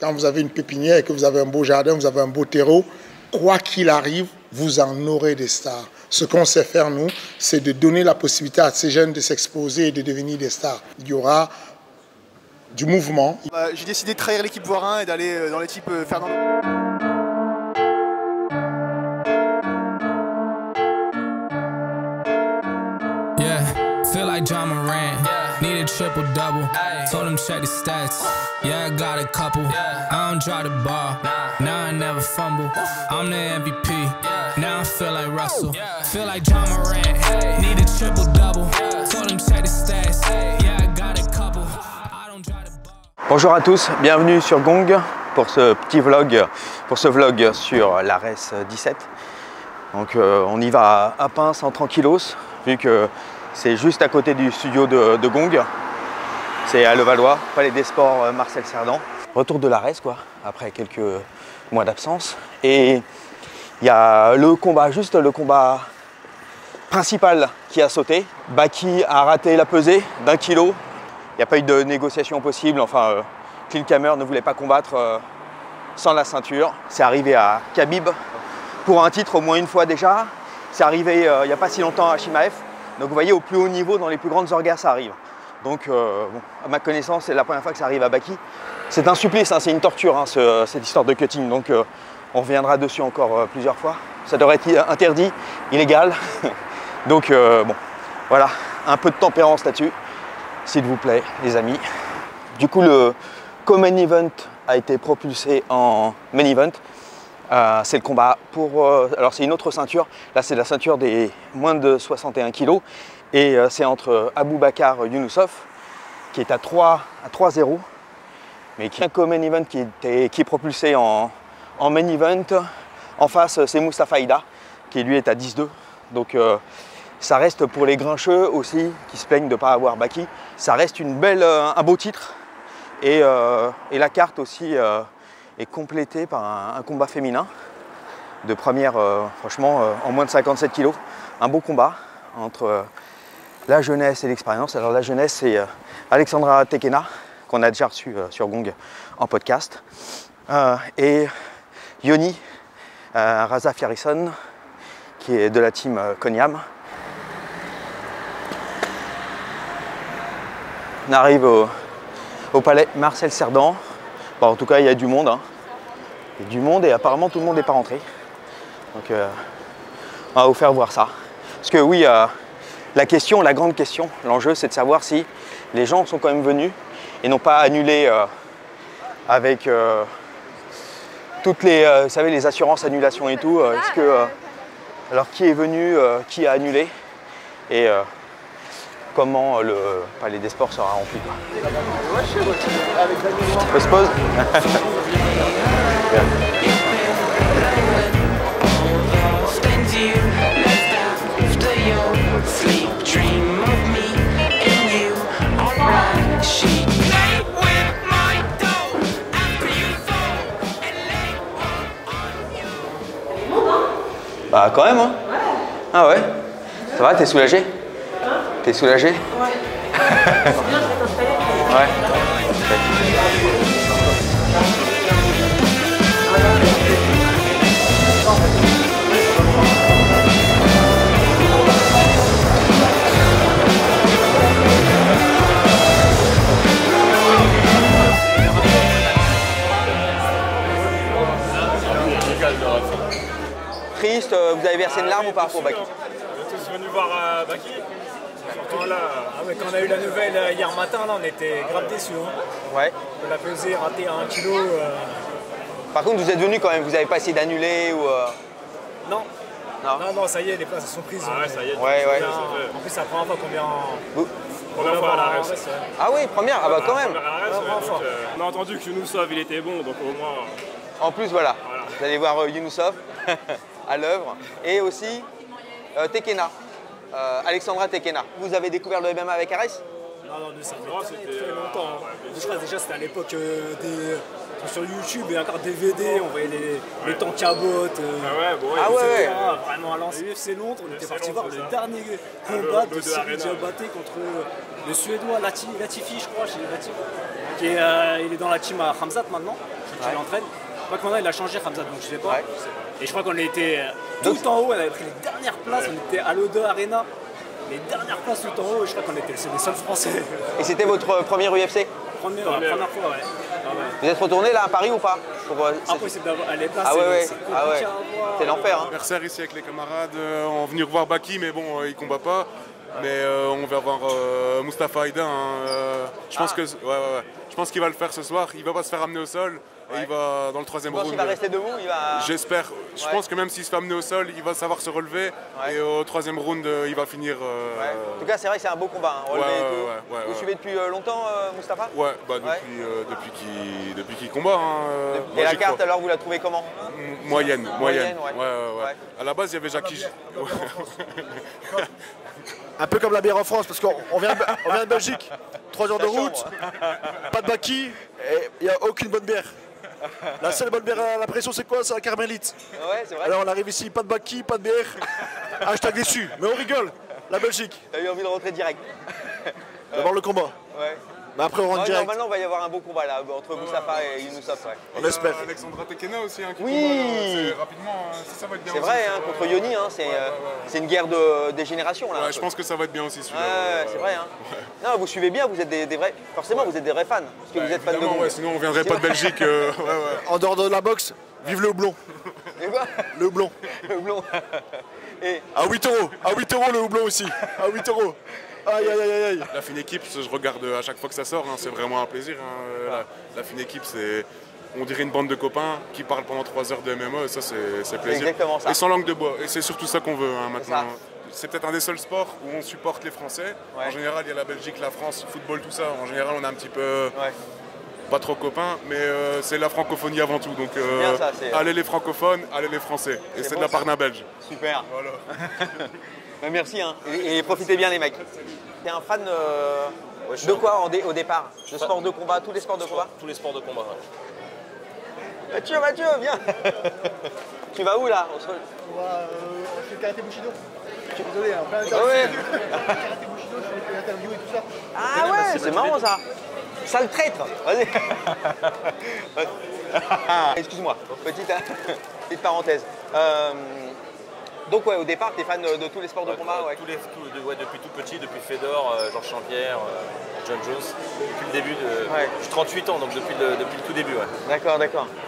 Quand vous avez une pépinière et que vous avez un beau jardin, vous avez un beau terreau, quoi qu'il arrive, vous en aurez des stars. Ce qu'on sait faire, nous, c'est de donner la possibilité à ces jeunes de s'exposer et de devenir des stars. Il y aura du mouvement. J'ai décidé de trahir l'équipe Voirin et d'aller dans l'équipe Fernand. Feel like John Moran, need a triple double. Told him check the stats. Yeah, I got a couple. I don't draw the ball. Now I never fumble. I'm the MVP. Now I feel like Russell. Feel like John Moran, need a triple double. Told him check the stats. Yeah, I got a couple. I don't draw the ball. Bonjour à tous, bienvenue sur Gong pour ce petit vlog, sur la RES 17. Donc on y va à pince en tranquillos, vu que c'est juste à côté du studio de Gong. C'est à Levallois, Palais des Sports Marcel Cerdan. Retour de la RES quoi, après quelques mois d'absence. Et il y a le combat principal qui a sauté. Baki a raté la pesée d'1 kilo. Il n'y a pas eu de négociation possible. Enfin, Clint Kammer ne voulait pas combattre sans la ceinture. C'est arrivé à Khabib pour un titre au moins une fois déjà. C'est arrivé il n'y a pas si longtemps à Chimaev. Donc vous voyez, au plus haut niveau, dans les plus grandes orgas, ça arrive. Donc bon, à ma connaissance, c'est la première fois que ça arrive à Baki. C'est un supplice, hein, c'est une torture, hein, cette histoire de cutting. Donc on reviendra dessus encore plusieurs fois. Ça devrait être interdit, illégal. Donc bon, voilà, un peu de tempérance là-dessus, s'il vous plaît, les amis. Du coup, le co-main event a été propulsé en main event. C'est le combat pour... alors c'est une autre ceinture, là c'est la ceinture des moins de 61 kg et c'est entre Aboubakar Younousov qui est à 3-0 mais qui est un co-main event qui est propulsé en main event. En face c'est Moustapha Ida qui lui est à 10-2, donc ça reste pour les grincheux aussi qui se plaignent de ne pas avoir Baki, ça reste un beau titre et la carte aussi est complété par un combat féminin de première, franchement, en moins de 57 kg. Un beau combat entre la jeunesse et l'expérience. Alors la jeunesse, c'est Alexandra Tekena, qu'on a déjà reçu sur Gong en podcast, et Yoni Raza Fiarison, qui est de la team Konyam. On arrive au palais Marcel Cerdan. Bon, en tout cas, il y a du monde. Hein. Il y a du monde et apparemment tout le monde n'est pas rentré. Donc, on va vous faire voir ça. Parce que oui, la grande question, l'enjeu, c'est de savoir si les gens sont quand même venus et n'ont pas annulé avec toutes les, vous savez, les assurances annulation et tout. Alors, qui est venu, qui a annulé et comment le Palais des Sports sera rempli. On se pose. Bah quand même hein. Ouais. Ah ouais. Ça va, t'es soulagé? T'es soulagé? Ouais. Bien, je vais t'installer. Ouais. Triste, vous avez versé une larme ou pas pour Baki? On est tous venus voir Baki. Surtout là, quand on a eu la nouvelle hier matin, là, on était grave déçus. Hein. Ouais. On l'a pesé, raté à 1 kg. Par contre, vous êtes venus quand même, vous n'avez pas essayé d'annuler ou... Non. Non, ça y est, les places sont prises. Ah ouais, ça y est. Ouais. En plus, c'est la première fois qu'on vient première fois à la RES. Ah oui, première, ah bah quand même. On a entendu que Younousov, il était bon, donc au moins... En plus, voilà. Vous allez voir Younousov à l'œuvre. Et aussi Tekena. Alexandra Tekena. Vous avez découvert le MMA avec RS? Non, ça fait très longtemps. Je crois déjà c'était à l'époque sur YouTube et encore DVD, on voyait les temps cabotes. Ouais. Vraiment à l'ancienne. UFC Londres, on était parti voir le dernier combat de Cyril Diabaté contre le Suédois Latifi, je crois, il est dans la team à Khamzat maintenant, qui l'entraîne. Je crois que maintenant il a changé Khamzat, donc je sais pas. Ouais. Et je crois qu'on était tout en haut, on avait pris les dernières places, on était à l'O2 Arena, les dernières places tout en haut, et je crois qu'on était les seuls Français. Et c'était votre premier UFC? Première fois, ouais. Ah ouais. Vous êtes retourné là à Paris ou pas? Impossible d'avoir les places, c'est compliqué à avoir. C'est l'enfer. Hein. Anniversaire ici avec les camarades, on est venu revoir Baki, mais bon, il combat pas. Mais on va voir Mustapha Aïda. Je pense que je pense qu'il va le faire ce soir. Il va pas se faire amener au sol. Et il va dans le troisième round. Il va rester debout, J'espère. Je pense que même s'il se fait amener au sol, il va savoir se relever. Et au troisième round, il va finir. En tout cas, c'est vrai que c'est un beau combat. Hein, vous suivez depuis longtemps, Mustapha? Ouais, depuis qu'il combat. Hein, et la carte, alors, vous la trouvez comment? Moyenne. À la base, il y avait Jackie. Un peu comme la bière en France, parce qu'on vient de Belgique. 3 heures de route, pas de Baki, et il n'y a aucune bonne bière. La seule bonne bière à la pression, c'est quoi? C'est la Carmélite. Ouais, c'est vrai. Alors on arrive ici, pas de Baki, pas de bière. Hashtag déçu, mais on rigole. La Belgique. T'as eu envie de rentrer direct. D'abord le combat. Ouais. Mais après on rentre direct. Normalement, il va y avoir un beau combat là, entre Mustapha et Younoussov. Ouais. On espère. Alexandra Tekena aussi, qui oui, combat rapidement, ça va être bien. C'est vrai, hein, contre Yoni, hein, c'est une guerre des générations là. Ouais, je pense que ça va être bien aussi celui-là. Ouais, c'est vrai. Hein. Ouais. Non, vous suivez bien, vous êtes des vrais. Forcément, vous êtes des vrais fans. Parce que vous êtes fans de vous. Sinon, on viendrait pas de Belgique. En dehors de la boxe, vive le houblon. Et quoi? Le houblon. Le houblon. Et... À 8 €. À 8 € le houblon aussi. À 8 €. Aïe aïe aïe aïe. La fine équipe, je regarde à chaque fois que ça sort, c'est vraiment un plaisir. La fine équipe, c'est, on dirait une bande de copains qui parlent pendant 3 heures de MMA, et ça c'est plaisir. Exactement ça. Et sans langue de bois, et c'est surtout ça qu'on veut maintenant. C'est peut-être un des seuls sports où on supporte les Français. En général, il y a la Belgique, la France, le football, tout ça. En général, on est un petit peu pas trop copains, mais c'est la francophonie avant tout. Donc allez les francophones, allez les Français. Et c'est de la part d'un Belge. Super. Voilà. Merci, hein. Et profitez bien les mecs. T'es un fan de quoi au départ? De sport de combat, tous les sports de combat? Tous les sports de combat, Mathieu, viens. Tu vas où là? On va chez le karaté Bushido. Désolé, en plein interview. Ouais. Karaté Bushido, je fais des interviews et tout ça. Ah ouais, c'est marrant ça. Sale traître. Vas-y. Excuse-moi, petite parenthèse. Donc ouais, au départ, tu es fan de tous les sports de combat? Depuis tout petit, depuis Fedor, Georges Champière, John Jones, depuis le début de... J'ai 38 ans, donc depuis le tout début. D'accord.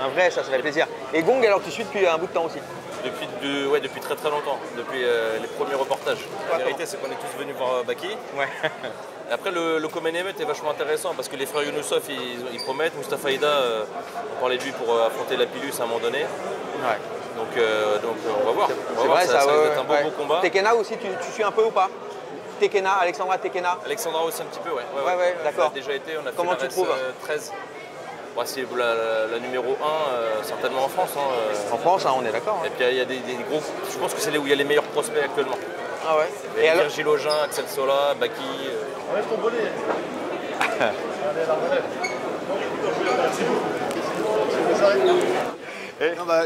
Un vrai, ça fait plaisir. Et Gong, alors tu suis depuis un bout de temps aussi? Depuis très très longtemps, depuis les premiers reportages. La vérité, c'est qu'on est tous venus voir Baki. Ouais. Après, le Common Event est vachement intéressant parce que les frères Younoussov, ils promettent. Mustapha Aïda, on parlait de lui pour affronter la Pilus à un moment donné. Ouais. Donc on va voir. C'est vrai, ça va être un beau combat. Tekena aussi, tu suis un peu ou pas? Tekena, Alexandra Tekena? Alexandra aussi un petit peu, ouais. Ouais, d'accord. On a déjà été, on a fait Comment tu trouves 13. C'est la numéro 1, certainement en France. En France, on est d'accord. Et puis il y a des gros. Je pense que c'est là où il y a les meilleurs prospects actuellement. Ah ouais. Et Virgil Augin, Axel Sola, Baki. Enlève ton bonnet.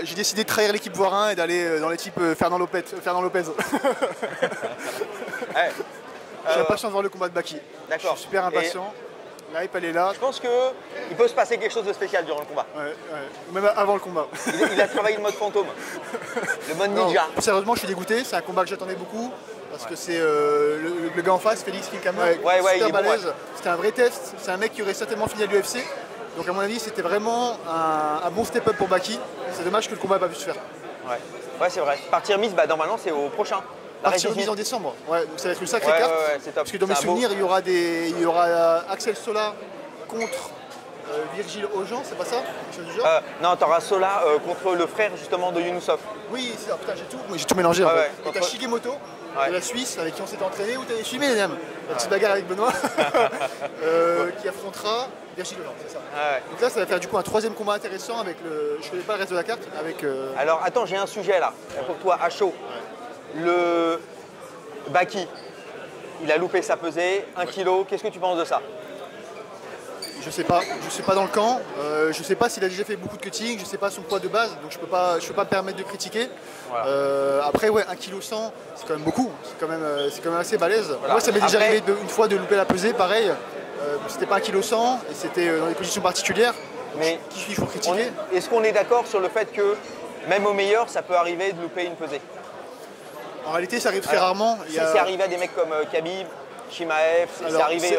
J'ai décidé de trahir l'équipe Voirin et d'aller dans l'équipe Fernand Lopez. J'ai impatient de voir le combat de Baki. D'accord. Je suis super impatient. La hype, elle est là. Je pense qu'il peut se passer quelque chose de spécial durant le combat. Ouais. Même avant le combat. Il a travaillé le mode fantôme, le mode ninja. Non, sérieusement, je suis dégoûté. C'est un combat que j'attendais beaucoup. Parce que c'est le gars en face, Félix Kilkamer, super balèze. C'était un vrai test. C'est un mec qui aurait certainement fini à l'UFC. Donc à mon avis, c'était vraiment un bon step-up pour Baki. C'est dommage que le combat n'ait pas pu se faire. Ouais, c'est vrai. Partir mise, normalement, c'est au prochain. Partir mise en décembre. Ouais, donc ça va être une sacrée carte. C'est top. Parce que dans mes souvenirs, il y aura Axel Sola contre Virgil Augin, c'est pas ça? Non, t'auras Sola contre le frère justement de Younoussov. Oui, putain, j'ai tout mélangé. En fait. Et t'as Shigemoto de la Suisse avec qui on s'est entraîné, où t'avais suivi les amis. La petite bagarre avec Benoît, qui affrontera Virgil Augin, c'est ça. Donc là, ça va faire du coup un troisième combat intéressant avec le. Je connais pas le reste de la carte. Avec. Alors attends, j'ai un sujet là pour toi à chaud. Le Baki, il a loupé sa pesée, 1 kilo. Qu'est-ce que tu penses de ça? Je sais pas dans le camp, je sais pas s'il a déjà fait beaucoup de cutting, je sais pas son poids de base, donc je peux pas me permettre de critiquer. Voilà. Après ouais, 1,1 kg, c'est quand même beaucoup, c'est quand même assez balèze. Voilà. Moi ça m'est déjà arrivé une fois de louper la pesée, pareil, c'était pas 1,1 kg et c'était dans des conditions particulières. Mais qui suis-je pour critiquer? Est-ce qu'on est d'accord sur le fait que même au meilleur, ça peut arriver de louper une pesée? En réalité, ça arrive très rarement. C'est arrivé à des mecs comme Khabib, Chimaev,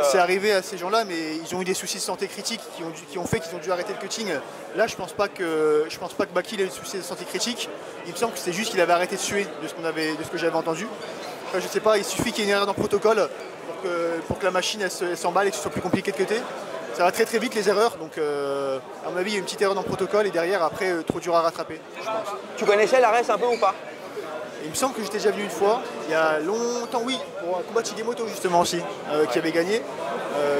c'est arrivé à ces gens-là, mais ils ont eu des soucis de santé critiques qui ont fait qu'ils ont dû arrêter le cutting. Là, je pense pas que Baki ait eu des soucis de santé critiques. Il me semble que c'est juste qu'il avait arrêté de suer de ce que j'avais entendu. Enfin, je sais pas, il suffit qu'il y ait une erreur dans le protocole pour que la machine elle s'emballe et que ce soit plus compliqué de cutter. Ça va très très vite les erreurs, donc à mon avis il y a une petite erreur dans le protocole et derrière après trop dur à rattraper, je pense. Tu connaissais l'Ares un peu ou pas? Il me semble que j'étais déjà venu une fois, il y a longtemps, oui, pour un combat de Shigemoto justement aussi, qui avait gagné.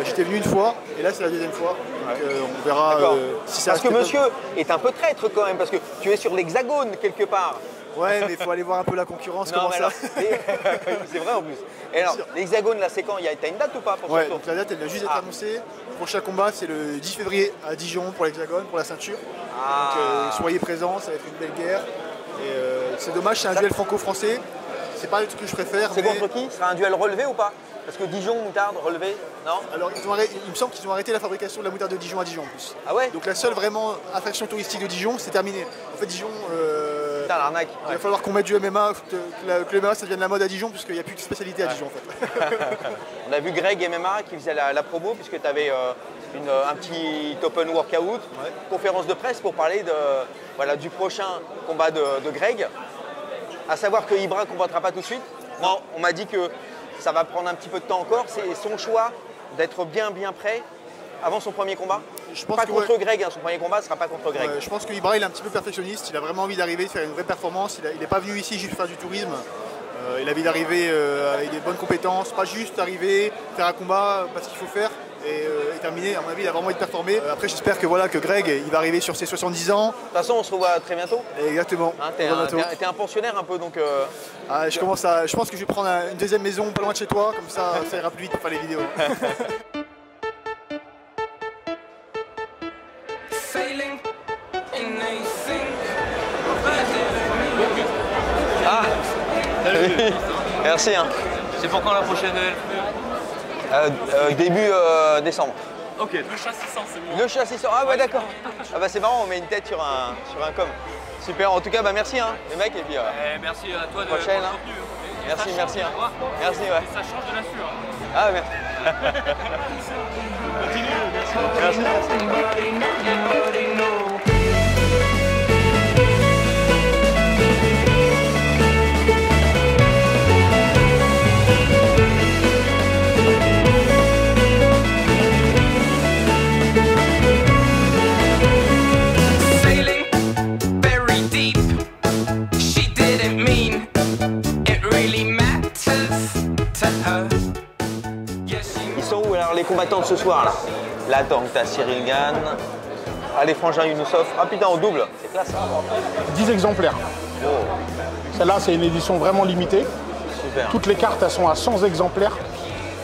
J'étais venu une fois et là c'est la deuxième fois, donc on verra si ça. Parce que monsieur est un peu traître quand même, parce que tu es sur l'hexagone quelque part. Ouais, mais il faut aller voir un peu la concurrence, comment ça. C'est vrai en plus. Et alors, l'hexagone là c'est quand? T'as une date ou pas pour ouais, donc la date elle vient juste d'être annoncée. Le prochain combat c'est le 10 février à Dijon pour l'hexagone, pour la ceinture. Donc soyez présents, ça va être une belle guerre. Et c'est dommage, c'est un duel franco-français. C'est pas le truc que je préfère. C'est contre qui? Ce sera un duel relevé ou pas? Parce que Dijon, moutarde, relevé, non? Alors il me semble qu'ils ont arrêté la fabrication de la moutarde de Dijon à Dijon en plus. Ah ouais? Donc la seule vraiment attraction touristique de Dijon, c'est terminé. En fait Dijon, putain, l'arnaque. Il va falloir qu'on mette du MMA, que le MMA ça devienne la mode à Dijon, puisqu'il n'y a plus de spécialité à Dijon en fait. On a vu Greg MMA qui faisait la promo, puisque tu avais un petit open workout, conférence de presse pour parler du prochain combat de Greg. À savoir que Ibra ne combattra pas tout de suite. Non, on m'a dit que ça va prendre un petit peu de temps encore. C'est son choix d'être bien prêt avant son premier combat. Je pense pas contre Greg, son premier combat ne sera pas contre Greg. Je pense que Ibra il est un petit peu perfectionniste, il a vraiment envie d'arriver, de faire une vraie performance. Il n'est pas venu ici juste faire du tourisme. Il a envie d'arriver avec des bonnes compétences, pas juste arriver, faire un combat parce qu'il faut faire. Et terminé, à mon avis, il a vraiment envie de performer. Après, j'espère que Greg, il va arriver sur ses 70 ans. De toute façon, on se revoit très bientôt. Exactement. Hein, t'es un pensionnaire un peu, donc... je pense que je vais prendre une deuxième maison pas loin de chez toi, comme ça ira plus vite pour faire les vidéos. Ah. Merci. Hein. C'est pour quand la prochaine début décembre. Ok. Le chassissant, c'est bon. Le chassissant, ah ouais d'accord. Ah bah c'est marrant, on met une tête sur un com. Super, en tout cas bah merci hein, les mecs et puis merci à toi de prochaine. Hein. Merci. Hein. Merci ouais. Ça change de la sueur. Ah merci. Continue, merci. Ils sont où alors les combattants de ce soir là? Là donc t'as Cyril Gane, les frangins Younousov. Ah putain en double, c'est classe. 10 exemplaires. Oh. Celle-là c'est une édition vraiment limitée. Super. Toutes les cartes elles sont à 100 exemplaires,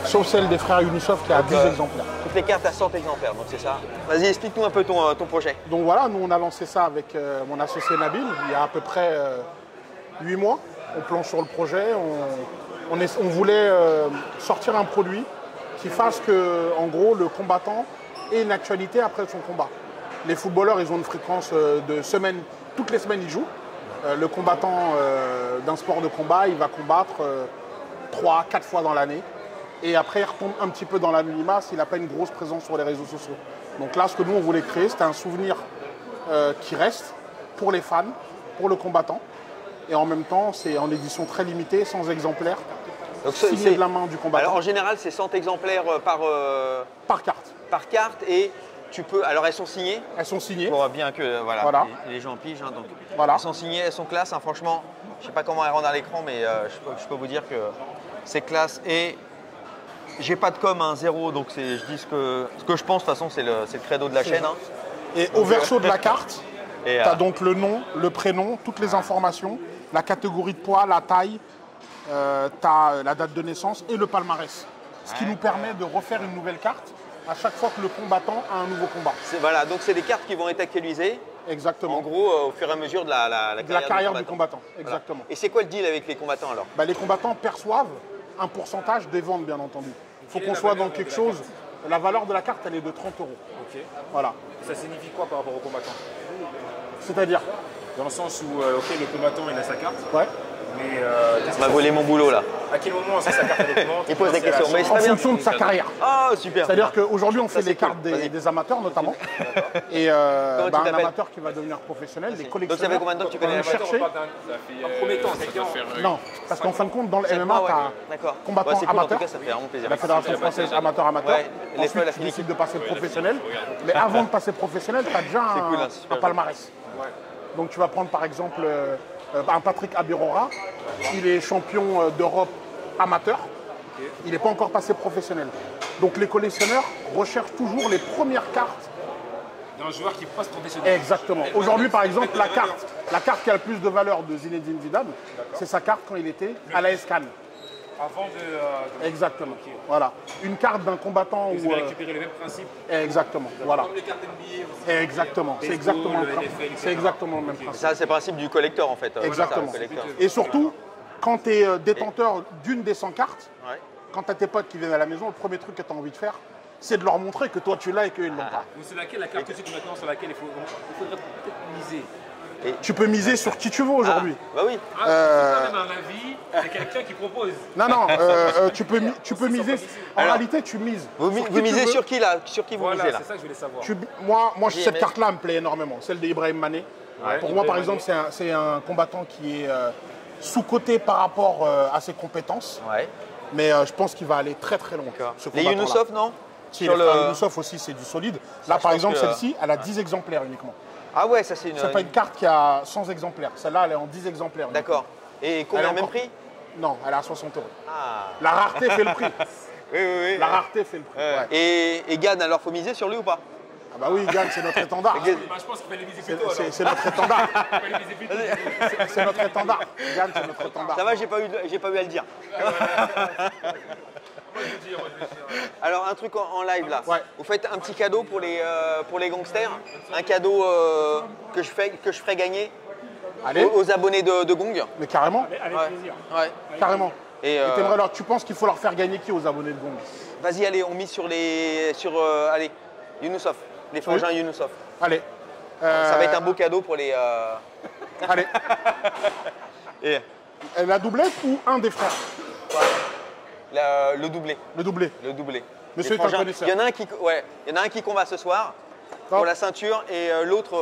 sauf celle des frères Younousov qui est à 10 exemplaires. Toutes les cartes à 100 exemplaires, donc c'est ça. Vas-y explique-nous un peu ton projet. Donc voilà, nous on a lancé ça avec mon associé Nabil il y a à peu près 8 mois. On planche sur le projet, on voulait sortir un produit qui fasse que, en gros, le combattant ait une actualité après son combat. Les footballeurs, ils ont une fréquence de semaine, toutes les semaines ils jouent. Le combattant d'un sport de combat, il va combattre 3-4 fois dans l'année. Et après, il retombe un petit peu dans l'anonymat s'il n'a pas une grosse présence sur les réseaux sociaux. Donc là, ce que nous, on voulait créer, c'était un souvenir qui reste pour les fans, pour le combattant. Et en même temps, c'est en édition très limitée, 100 exemplaires, signé de la main du combattant. Alors en général, c'est 100 exemplaires par carte. Par carte et tu peux... Alors elles sont signées. Elles sont signées. Pour bien que voilà. Les gens pigent. Hein, donc voilà. Elles sont signées, elles sont classe. Hein, franchement, je ne sais pas comment elles rendent à l'écran, mais je peux vous dire que c'est classe. Et j'ai pas de com, hein, zéro. Donc je dis ce que je pense. De toute façon, c'est le credo de la chaîne. Hein. Et au verso de la carte, tu as donc le nom, le prénom, toutes les informations, la catégorie de poids, la taille, tu as la date de naissance et le palmarès. Ce qui nous permet de refaire une nouvelle carte à chaque fois que le combattant a un nouveau combat. Voilà, donc c'est des cartes qui vont être actualisées. Exactement. En gros, au fur et à mesure de la carrière du combattant. Exactement. Voilà. Et c'est quoi le deal avec les combattants alors? Les combattants perçoivent un pourcentage des ventes, bien entendu. Il faut qu'on soit dans quelque chose. La valeur de la carte, elle est de 30 €. Ok. Voilà. Ça signifie quoi par rapport au combattant? C'est-à-dire? Dans le sens où, ok, le combattant, il a sa carte. Ouais. Mais on m'a volé mon boulot là. À quel moment est-ce que sa carte est documente? Il pose des questions. Mais en fonction de sa carrière. Ah, super. C'est-à-dire qu'aujourd'hui, on fait les cartes des amateurs notamment. Et un amateur qui va devenir professionnel, les collectionneurs. Donc ça fait combien de temps que tu connais la chercher. En premier temps, c'est Non, parce qu'en fin de compte, dans le MMA, tu as combattant amateur. Ça fait vraiment plaisir. La Fédération française amateur-amateur. Ensuite, tu décides de passer professionnel. Mais avant de passer professionnel, tu as déjà un palmarès. Donc tu vas prendre par exemple un Patrick Abirora. Il est champion d'Europe amateur. Il n'est pas encore passé professionnel. Donc les collectionneurs recherchent toujours les premières cartes d'un joueur qui passe professionnel. Exactement. Aujourd'hui, par exemple, la carte qui a le plus de valeur de Zinedine Zidane, c'est sa carte quand il était à l'AS Cannes. Avant de... Exactement. Okay. Voilà. Une carte d'un combattant où... Vous avez récupéré les mêmes principes. Exactement. Voilà. Comme les cartes NBA aussi. Exactement. C'est exactement le principe. C'est exactement le même principe. Ça, c'est le principe du collector en fait. Exactement. Voilà, ça, et surtout, quand tu es détenteur d'une des 100 cartes, quand tu as tes potes qui viennent à la maison, le premier truc que tu as envie de faire, c'est de leur montrer que toi tu l'as et qu'ils ne l'ont pas. C'est laquelle la carte maintenant sur laquelle il faudrait peut-être miser? Tu peux miser sur qui tu veux aujourd'hui. Bah oui. C'est quand même un avis, c'est quelqu'un qui propose. Non, tu peux miser. En réalité, tu mises. Vous misez sur qui là? Sur qui vous misez là? C'est ça que je voulais savoir. Moi cette carte-là me plaît énormément, celle d'Ibrahim Mané. Pour moi, par exemple, c'est un combattant qui est sous-coté par rapport à ses compétences. Mais je pense qu'il va aller très très loin. Les Younoussov, non? Si, les Younoussov aussi, c'est du solide. Là, par exemple, celle-ci, elle a 10 exemplaires uniquement. Ah ouais, ça c'est une... C'est pas une carte qui a 100 exemplaires. Celle-là, elle est en 10 exemplaires. D'accord. Et combien, même prix? Non, elle est à 60 €. Ah. La rareté fait le prix. Oui. La rareté fait le prix. Et Gann, alors, faut miser sur lui ou pas? Ah bah oui, Gann, c'est notre étendard. Je pense qu'il fallait miser plutôt. C'est notre étendard. C'est notre étendard. Gann, c'est notre étendard. Ça va, j'ai pas eu à le dire. Alors un truc en live là, vous faites un petit cadeau pour les gangsters, un cadeau que je ferai gagner aux abonnés de Gong. Mais carrément. Avec plaisir. Carrément. Et tu penses qu'il faut leur faire gagner qui aux abonnés de Gong? Vas-y, allez, on mise sur allez, Younoussov, les frangins Younoussov. Allez. Ça va être un beau cadeau pour les... Allez. Et... La doublette ou un des frères? Le doublé. Le doublé. Le doublé. Monsieur est un connaisseur. Il y en a un qui combat ce soir pour la ceinture et l'autre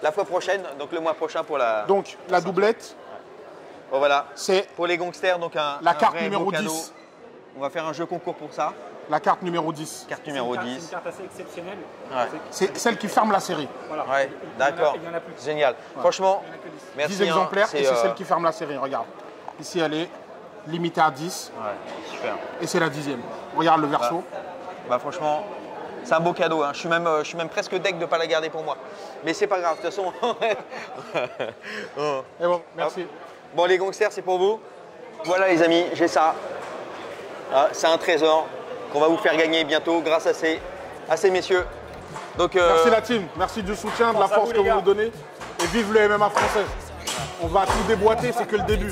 la fois prochaine, donc le mois prochain pour la... Donc la doublette. Bon, voilà. C'est pour les gangsters, donc la carte numéro 10. On va faire un jeu concours pour ça. La carte numéro 10. Carte numéro 10. C'est une carte assez exceptionnelle. C'est celle qui ferme la série. Voilà. Ouais, d'accord. Génial. Franchement, merci. 10 exemplaires et c'est celle qui ferme la série, regarde. Ici elle est limitée à 10. Ouais, super. Et c'est la 10e. Regarde le verso. Bah franchement, c'est un beau cadeau. Hein. Je suis même presque deg de ne pas la garder pour moi. Mais c'est pas grave, de toute façon. Et bon, merci. Bon, les gangsters, c'est pour vous. Voilà les amis, j'ai ça. Ah, c'est un trésor qu'on va vous faire gagner bientôt grâce à ces messieurs. Donc, merci la team, merci du soutien, de la force que vous nous donnez. Et vive le MMA français. On va tout déboîter, c'est que le début.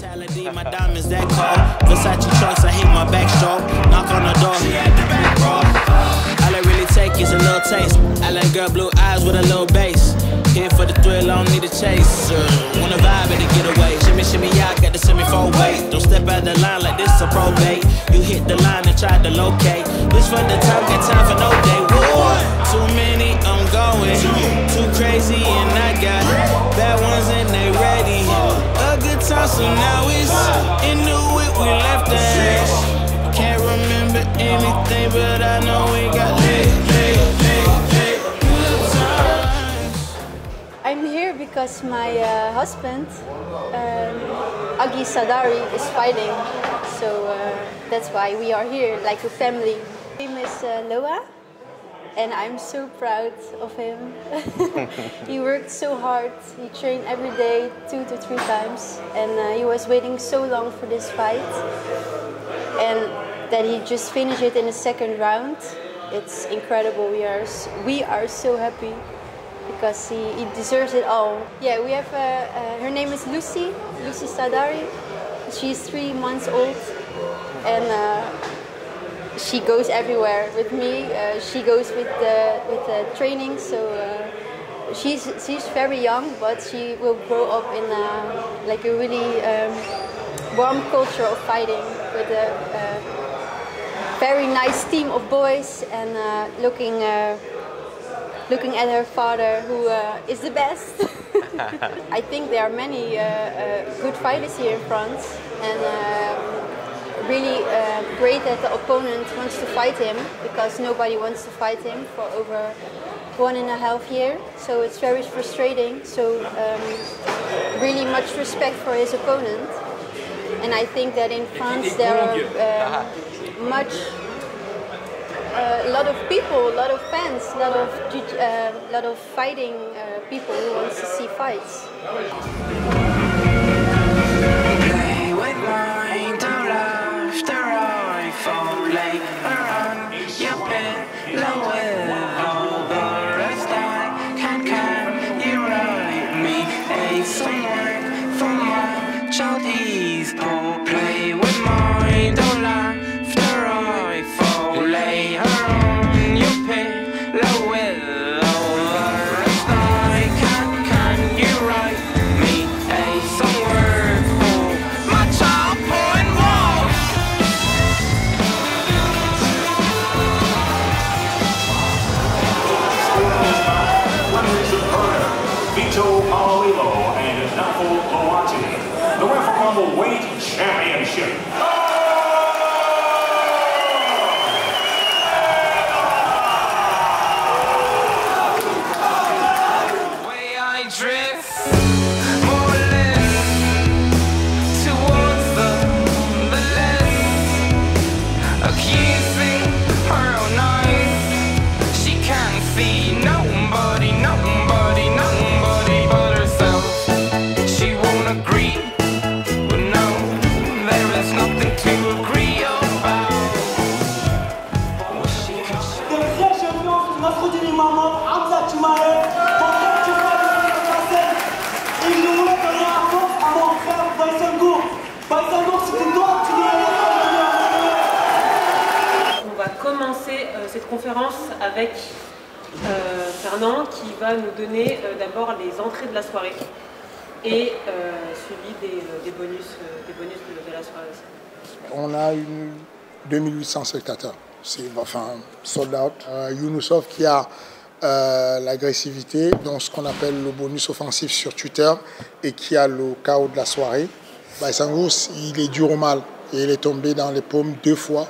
Take is a little taste. I like girl blue eyes with a little bass. Here for the thrill, I don't need a chase. Wanna vibe and get away. Shimmy, shimmy, yeah, I got the semi-4 weight. Don't step out the line like this a probate. You hit the line and try to locate. This for the time, got time for no day. Whoa. Too many, I'm going. Too crazy and I got bad ones and they ready. A good time, so now it's into it, we left the edge. Can't remember anything, but I know we got lit. I'm here because my husband, Agi Sadari, is fighting, so that's why we are here, like a family. His name is Loa, and I'm so proud of him. He worked so hard, he trained every day 2 to 3 times, and he was waiting so long for this fight. And then he just finished it in the second round. it's incredible. We are so happy because he deserves it all. Yeah, we have her name is Lucy Sadari. She's 3 months old, and she goes everywhere with me. She goes with the training, so she's very young, but she will grow up in like a really warm culture of fighting with a very nice team of boys, and looking at her father, who is the best. I think there are many good fighters here in France, and really great that the opponent wants to fight him, because nobody wants to fight him for over 1.5 years. So it's very frustrating. So really much respect for his opponent. And I think that in France there are a lot of people, a lot of fans, a lot of fighting people who want to see fights. Play with mine till after I fall, lay around your pillow with all the rest. I can you write me a song for my child? He's poor. Play with mine till after I fall, lay around your pillow with all the rest. I can you write me a song for my child? Point more. Vito Paolillo and Nafo Loati, the Reform Weight Championship. Way I drift, falling towards the lens, accusing her own eyes. She can't see nobody but herself. She won't agree, but no, there is nothing to agree about. Le vrai champion Nasruddin Imamov, Hamza Chimaev, et je voulais donner un force à mon frère Baïsangour. Baïsangour, c'était toi, tu dois aller. On va commencer cette conférence avec Fernand qui va nous donner d'abord les entrées de la soirée et suivi des bonus de la soirée aussi. On a 2800 spectateurs. C'est sold out. Younoussov qui a l'agressivité, donc ce qu'on appelle le bonus offensif sur Twitter, et qui a le chaos de la soirée. Baïsangour, il est dur au mal et il est tombé dans les paumes 2 fois.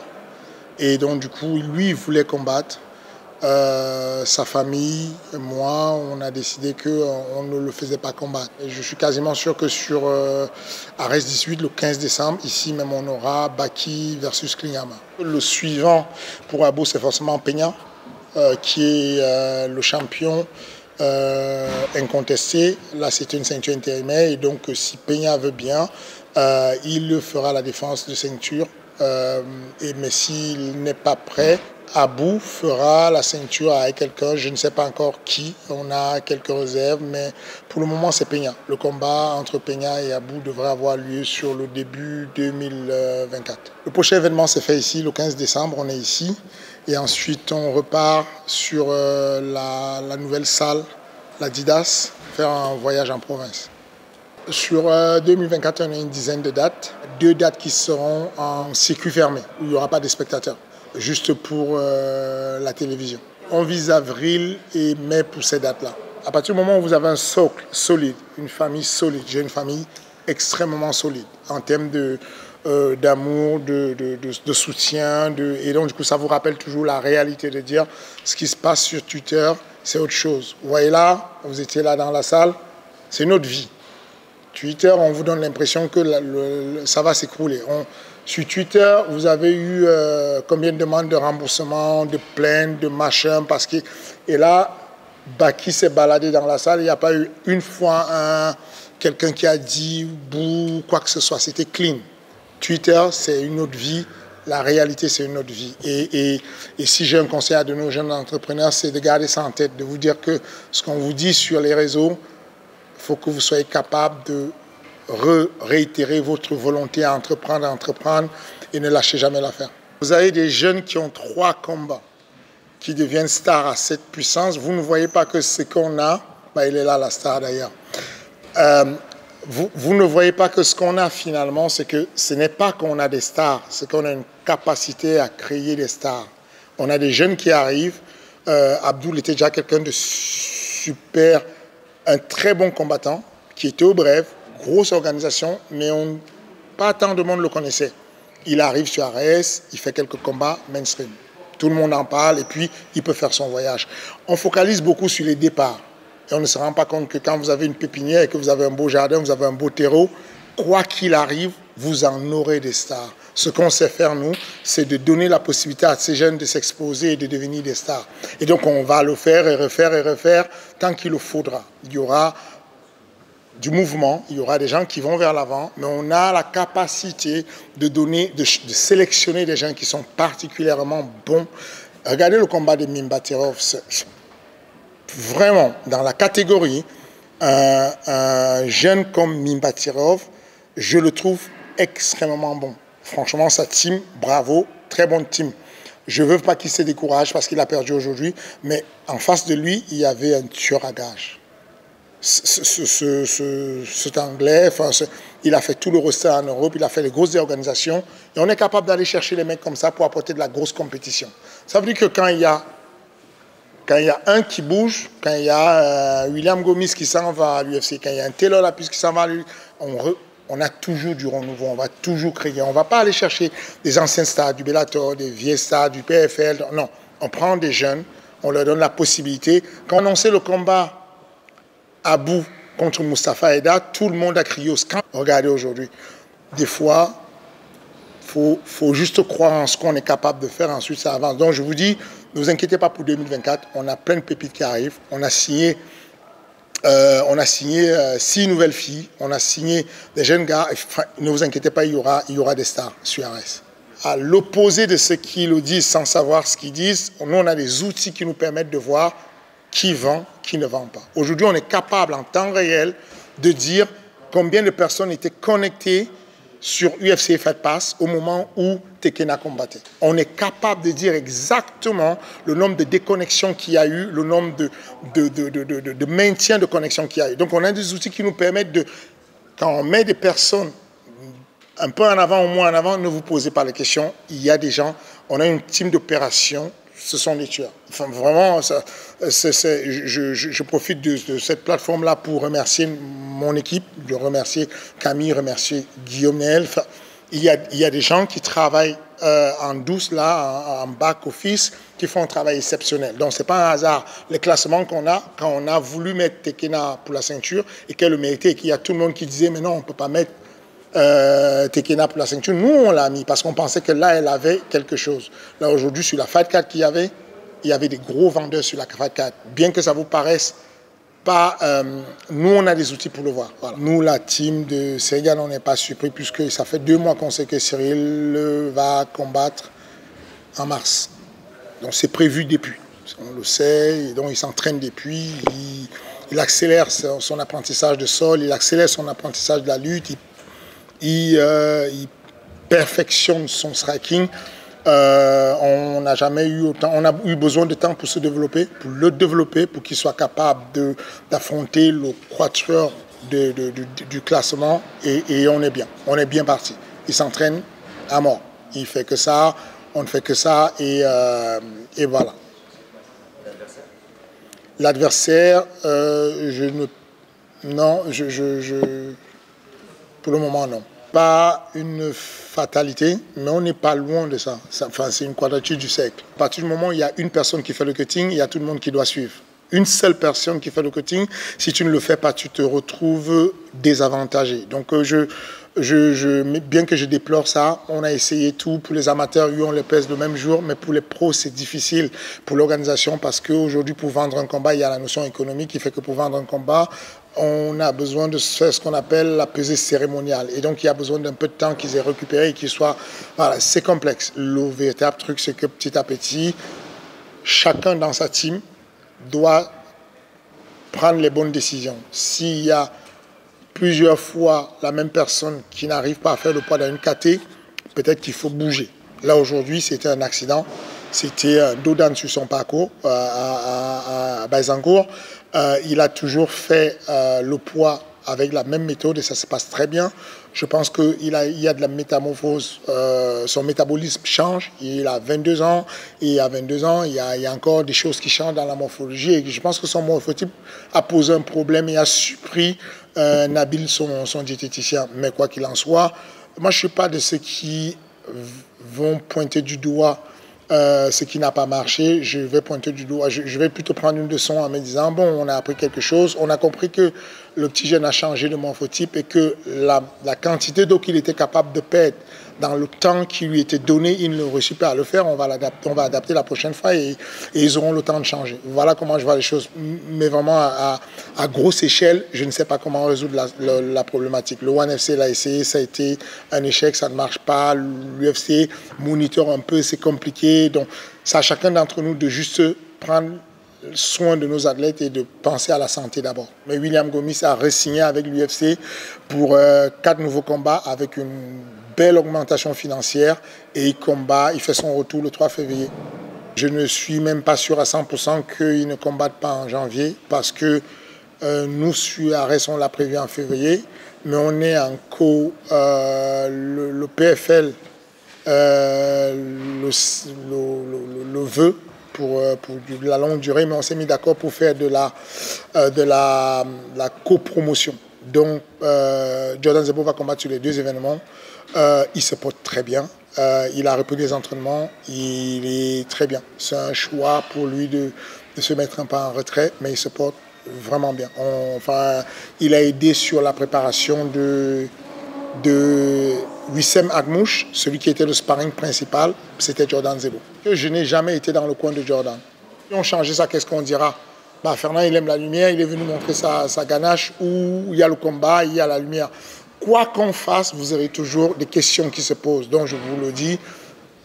Et donc du coup, lui, il voulait combattre. Sa famille et moi, on a décidé qu'on ne le faisait pas combattre. Et je suis quasiment sûr que sur Ares 18, le 15 décembre, ici même, on aura Baki versus Klingama. Le suivant pour Abou, c'est forcément Peña, qui est le champion incontesté. Là, c'est une ceinture intérimaire. Et donc, si Peña veut bien, il fera la défense de ceinture. Mais s'il n'est pas prêt, Abou fera la ceinture avec quelqu'un, je ne sais pas encore qui, on a quelques réserves, mais pour le moment c'est Peña. Le combat entre Peña et Abou devrait avoir lieu sur le début 2024. Le prochain événement s'est fait ici, le 15 décembre, on est ici, et ensuite on repart sur la nouvelle salle, la Didas, faire un voyage en province. Sur 2024, on a une dizaine de dates, 2 dates qui seront en circuit fermé, où il n'y aura pas de spectateurs. Juste pour la télévision. On vise avril et mai pour ces dates-là. À partir du moment où vous avez un socle solide, une famille solide, j'ai une famille extrêmement solide en termes d'amour, de soutien, et donc du coup ça vous rappelle toujours la réalité de dire ce qui se passe sur Twitter, c'est autre chose. Vous voyez là, vous étiez là dans la salle, c'est notre vie. Twitter, on vous donne l'impression que ça va s'écrouler. Sur Twitter, vous avez eu combien de demandes de remboursement, de plaintes, de machin, parce que... Et là, Baki s'est baladé dans la salle, il n'y a pas eu une fois quelqu'un qui a dit bouh, quoi que ce soit, c'était clean. Twitter, c'est une autre vie, La réalité, c'est une autre vie. Et si j'ai un conseil à donner aux jeunes entrepreneurs, c'est de garder ça en tête, de vous dire que ce qu'on vous dit sur les réseaux, il faut que vous soyez capable de réitérer votre volonté à entreprendre et ne lâchez jamais l'affaire. Vous avez des jeunes qui ont 3 combats, qui deviennent stars à cette puissance. Vous ne voyez pas que ce qu'on a, il est là la star d'ailleurs. Vous ne voyez pas que ce qu'on a finalement, c'est que ce n'est pas qu'on a des stars, c'est qu'on a une capacité à créer des stars. On a des jeunes qui arrivent. Abdoul était déjà quelqu'un de super, un très bon combattant, qui était au Brève, grosse organisation, mais pas tant de monde le connaissait. Il arrive sur Arès, il fait quelques combats mainstream. Tout le monde en parle et puis il peut faire son voyage. On focalise beaucoup sur les départs. Et on ne se rend pas compte que quand vous avez une pépinière et que vous avez un beau jardin, vous avez un beau terreau, quoi qu'il arrive, vous en aurez des stars. Ce qu'on sait faire, nous, c'est de donner la possibilité à ces jeunes de s'exposer et de devenir des stars. Et donc, on va le faire et refaire tant qu'il le faudra. Il y aura du mouvement, il y aura des gens qui vont vers l'avant, mais on a la capacité de sélectionner des gens qui sont particulièrement bons. Regardez le combat de Mimbatirov. Vraiment, dans la catégorie, un jeune comme Mimbatirov, je le trouve extrêmement bon. Franchement, sa team, bravo, très bonne team. Je ne veux pas qu'il se décourage parce qu'il a perdu aujourd'hui, mais en face de lui, il y avait un tueur à gages. Cet Anglais, il a fait tout le roster en Europe, il a fait les grosses organisations, et on est capable d'aller chercher les mecs comme ça pour apporter de la grosse compétition. Ça veut dire que quand il y a un qui bouge, quand il y a William Gomis qui s'en va à l'UFC, quand il y a un Taylor Lapus qui s'en va à l'UFC, on a toujours du renouveau, on va toujours créer. On ne va pas aller chercher des anciens stars, du Bellator, des vieux stars, du PFL. Non, on prend des jeunes, on leur donne la possibilité. Quand on annonçait le combat Abou contre Mustafa Eda, tout le monde a crié au scandale. Regardez aujourd'hui, des fois, il faut juste croire en ce qu'on est capable de faire, ensuite ça avance. Donc je vous dis, ne vous inquiétez pas pour 2024, on a plein de pépites qui arrivent. On a signé 6 nouvelles filles, on a signé des jeunes gars. Enfin, ne vous inquiétez pas, il y aura des stars sur RS. À l'opposé de ce qu'ils le disent sans savoir ce qu'ils disent, nous on a des outils qui nous permettent de voir qui vend, qui ne vend pas. Aujourd'hui, on est capable en temps réel de dire combien de personnes étaient connectées sur UFC Fight Pass au moment où Tekena combattait. On est capable de dire exactement le nombre de déconnexions qu'il y a eu, le nombre de maintien de connexion qu'il y a eu. Donc on a des outils qui nous permettent de, quand on met des personnes un peu en avant ou moins en avant, ne vous posez pas la question. Il y a des gens, on a une team d'opération, ce sont des tueurs. Enfin vraiment, je profite de cette plateforme-là pour remercier mon équipe, de remercier Camille, remercier Guillaume Néel. Enfin, il y a des gens qui travaillent en douce, là, en back-office, qui font un travail exceptionnel. Donc, ce n'est pas un hasard. Les classements qu'on a, quand on a voulu mettre Tekena pour la ceinture et qu'elle le méritait, et qu'il y a tout le monde qui disait, mais non, on ne peut pas mettre Tekena pour la ceinture. Nous, on l'a mis parce qu'on pensait que là, elle avait quelque chose. Là, aujourd'hui, sur la Fight Card qu'il y avait, il y avait des gros vendeurs sur la Fight Card. Bien que ça vous paraisse pas... nous, on a des outils pour le voir. Voilà. Nous, la team de Segan, on n'est pas surpris puisque ça fait 2 mois qu'on sait que Cyril va combattre en mars. Donc, c'est prévu depuis. On le sait, et donc il s'entraîne depuis. Il accélère son apprentissage de sol, il accélère son apprentissage de la lutte, il perfectionne son striking. On n'a jamais eu autant, on a eu besoin de temps pour se développer, pour le développer, pour qu'il soit capable d'affronter le quatuor du classement et on est bien parti. Il s'entraîne à mort, il fait que ça, on ne fait que ça et voilà. L'adversaire, pour le moment non. Pas une fatalité, mais on n'est pas loin de ça. Enfin, c'est une quadrature du cercle. À partir du moment où il y a une personne qui fait le cutting, il y a tout le monde qui doit suivre. une seule personne qui fait le cutting, si tu ne le fais pas, tu te retrouves désavantagé. Donc, bien que je déplore ça, on a essayé tout. Pour les amateurs, on les pèse le même jour, mais pour les pros, c'est difficile pour l'organisation parce qu'aujourd'hui, pour vendre un combat, il y a la notion économique qui fait que pour vendre un combat, on a besoin de faire ce qu'on appelle la pesée cérémoniale. Et donc, il y a besoin d'un peu de temps qu'ils aient récupéré et qu'ils soient... Voilà, c'est complexe. Le véritable truc, c'est que petit à petit, chacun dans sa team doit prendre les bonnes décisions. S'il y a plusieurs fois la même personne qui n'arrive pas à faire le poids dans une KT, peut-être qu'il faut bouger. Là, aujourd'hui, c'était un accident. C'était un dos d'âne sur son parcours à Baïsancourt. Il a toujours fait le poids avec la même méthode et ça se passe très bien. Je pense qu'il y a de la métamorphose. Son métabolisme change. Il a 22 ans et à 22 ans, il y a encore des choses qui changent dans la morphologie. Et je pense que son morphotype a posé un problème et a surpris Nabil, son diététicien. Mais quoi qu'il en soit, moi je ne suis pas de ceux qui vont pointer du doigt ce qui n'a pas marché. Je vais pointer du doigt, je vais plutôt prendre une leçon en me disant bon, on a appris quelque chose, on a compris que le petit jeune a changé de morphotype et que la quantité d'eau qu'il était capable de perdre dans le temps qui lui était donné, il ne réussit pas à le faire. On va adapter la prochaine fois et ils auront le temps de changer. Voilà comment je vois les choses. Mais vraiment à grosse échelle, je ne sais pas comment résoudre la problématique. Le ONE FC l'a essayé, ça a été un échec, ça ne marche pas. L'UFC moniteur un peu, c'est compliqué. Donc c'est à chacun d'entre nous de juste prendre soin de nos athlètes et de penser à la santé d'abord. Mais William Gomis a re-signé avec l'UFC pour 4 nouveaux combats avec une belle augmentation financière et il fait son retour le 3 février. Je ne suis même pas sûr à 100% qu'il ne combatte pas en janvier parce que nous, sur Arès, on l'a prévu en février, mais on est en le PFL le veut pour de la longue durée, mais on s'est mis d'accord pour faire de la copromotion. Donc, Jordan Zebo va combattre sur les 2 événements. Il se porte très bien. Il a repris des entraînements. Il est très bien. C'est un choix pour lui de se mettre un peu en retrait, mais il se porte vraiment bien. Il a aidé sur la préparation de Wissem Agmouche, celui qui était le sparring principal, c'était Jordan Zebo. Je n'ai jamais été dans le coin de Jordan. Si on changeait ça, qu'est-ce qu'on dira? Fernand, il aime la lumière, il est venu montrer sa ganache où il y a le combat, il y a la lumière. Quoi qu'on fasse, vous aurez toujours des questions qui se posent. Donc, je vous le dis,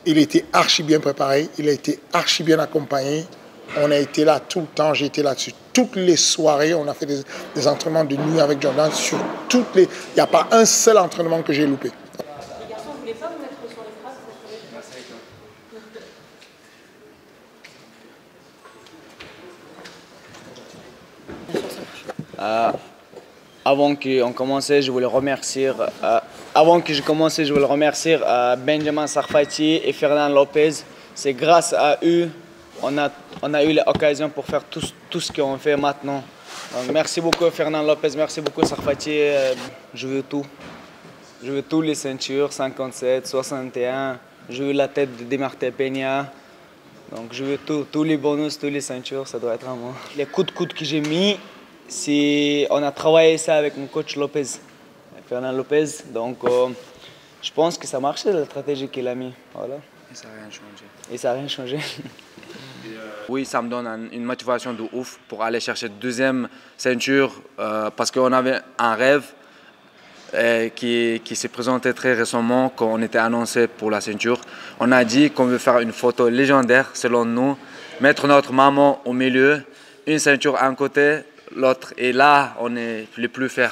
il était archi bien préparé, il a été archi bien accompagné. On a été là tout le temps, j'ai été là-dessus. Toutes les soirées, on a fait des entraînements de nuit avec Jordan. Il n'y a pas un seul entraînement que j'ai loupé. Les garçons, vous ne voulez pas vous mettre sur les phrases? Avant qu'on commence, je voulais remercier Benjamin Sarfati et Fernand Lopez. C'est grâce à eux on a eu l'occasion pour faire tout ce qu'on fait maintenant. Donc, merci beaucoup Fernand Lopez, merci beaucoup Sarfati. Je veux tout. Je veux tous les ceintures, 57, 61. Je veux la tête de Demarté Peña. Donc je veux tous les bonus, tous les ceintures, ça doit être à moi. Les coups de coude que j'ai mis, on a travaillé ça avec mon coach Lopez, Fernand Lopez. Donc je pense que ça marchait la stratégie qu'il a mis. Voilà. Et ça n'a rien changé. Et ça n'a rien changé. Oui, ça me donne une motivation de ouf pour aller chercher la 2e ceinture parce qu'on avait un rêve qui s'est présenté très récemment quand on était annoncé pour la ceinture. On a dit qu'on veut faire une photo légendaire selon nous, mettre notre maman au milieu, une ceinture à un côté, l'autre, et là on est les plus fiers.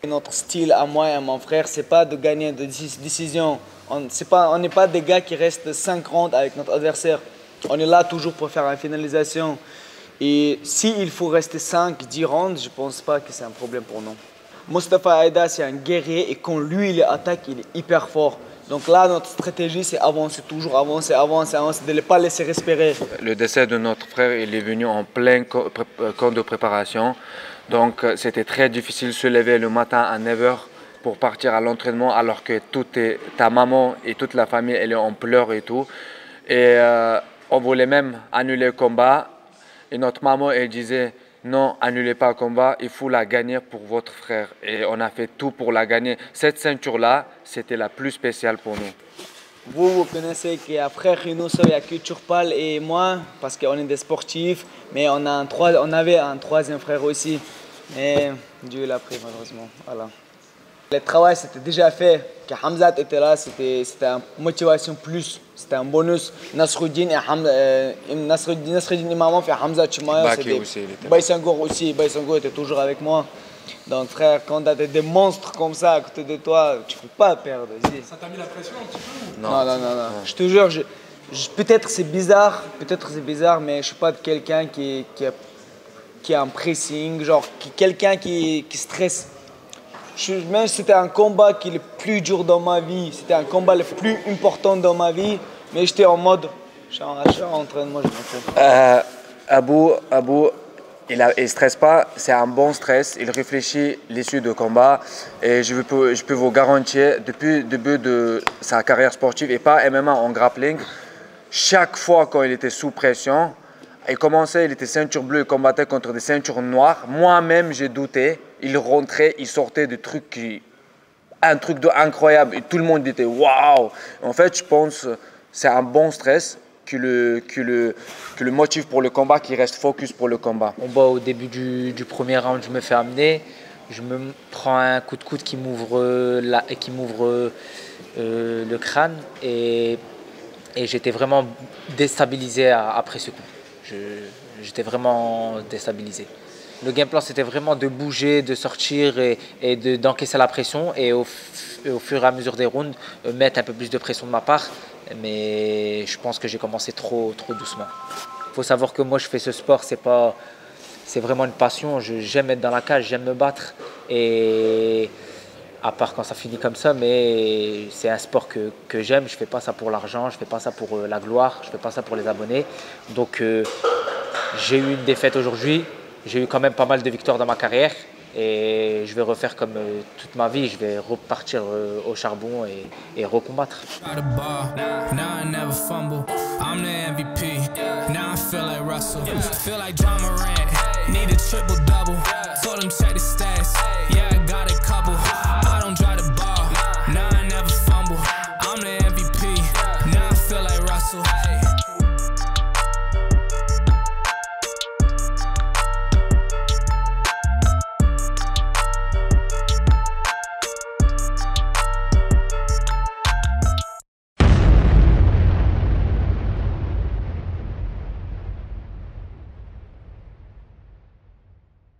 Notre style à moi et à mon frère, c'est pas de gagner de décision. On n'est pas des gars qui restent 5 rounds avec notre adversaire. On est là toujours pour faire une finalisation. Et s'il faut rester 5-10 rounds, je ne pense pas que c'est un problème pour nous. Mustafa Aida, c'est un guerrier et quand lui il attaque, il est hyper fort. Donc là, notre stratégie, c'est avancer, toujours avancer, de ne pas laisser respirer. Le décès de notre frère, il est venu en plein camp de préparation. Donc c'était très difficile de se lever le matin à 9 h pour partir à l'entraînement alors que ta maman et toute la famille elle est en pleurs et tout. Et on voulait même annuler le combat. Et notre maman, elle disait, non, annulez pas le combat, il faut la gagner pour votre frère. Et on a fait tout pour la gagner. Cette ceinture-là, c'était la plus spéciale pour nous. Vous connaissez qu'il y a frère Younoussov, il y a que Turpal et moi, parce qu'on est des sportifs, mais on avait un troisième frère aussi. Mais Dieu l'a pris malheureusement. Voilà. Le travail c'était déjà fait, que Hamzat était là, c'était une motivation plus, c'était un bonus. Nasruddin et maman fait Hamzat Chimaya, c'était Baysangour aussi, Baysangour était toujours avec moi. Donc frère, quand tu as des monstres comme ça à côté de toi, tu ne peux pas perdre. Ça t'a mis la pression un petit peu? Non. Je te jure, peut-être c'est bizarre, mais je ne suis pas quelqu'un qui a un pressing, genre quelqu'un qui stresse. Même si c'était un combat qui est le plus dur dans ma vie, c'était un combat le plus important dans ma vie, mais j'étais en mode, je suis en entraînement, je m'en fous. Abou, il ne stresse pas, c'est un bon stress, il réfléchit l'issue du combat et je peux vous garantir, depuis le début de sa carrière sportive et pas MMA en grappling, chaque fois quand il était sous pression, il était ceinture bleue, il combattait contre des ceintures noires. Moi-même, j'ai douté. Il rentrait, il sortait de trucs un truc incroyable. Et tout le monde disait waouh. En fait, je pense que c'est un bon stress que le motive pour le combat, qui reste focus pour le combat. Au début du premier round, je me fais amener. Je me prends un coup de coude qui m'ouvre le crâne et j'étais vraiment déstabilisé après ce coup. J'étais vraiment déstabilisé. Le game plan, c'était vraiment de bouger, de sortir et d'encaisser la pression et au fur et à mesure des rounds, mettre un peu plus de pression de ma part. Mais je pense que j'ai commencé trop doucement. Il faut savoir que moi, je fais ce sport, c'est vraiment une passion. J'aime être dans la cage, j'aime me battre. Et à part quand ça finit comme ça, mais c'est un sport que j'aime. Je ne fais pas ça pour l'argent, je ne fais pas ça pour la gloire, je ne fais pas ça pour les abonnés. Donc j'ai eu une défaite aujourd'hui, j'ai eu quand même pas mal de victoires dans ma carrière et je vais refaire comme toute ma vie, je vais repartir au charbon et recombattre. Need a triple double, told him check the stats. Yeah,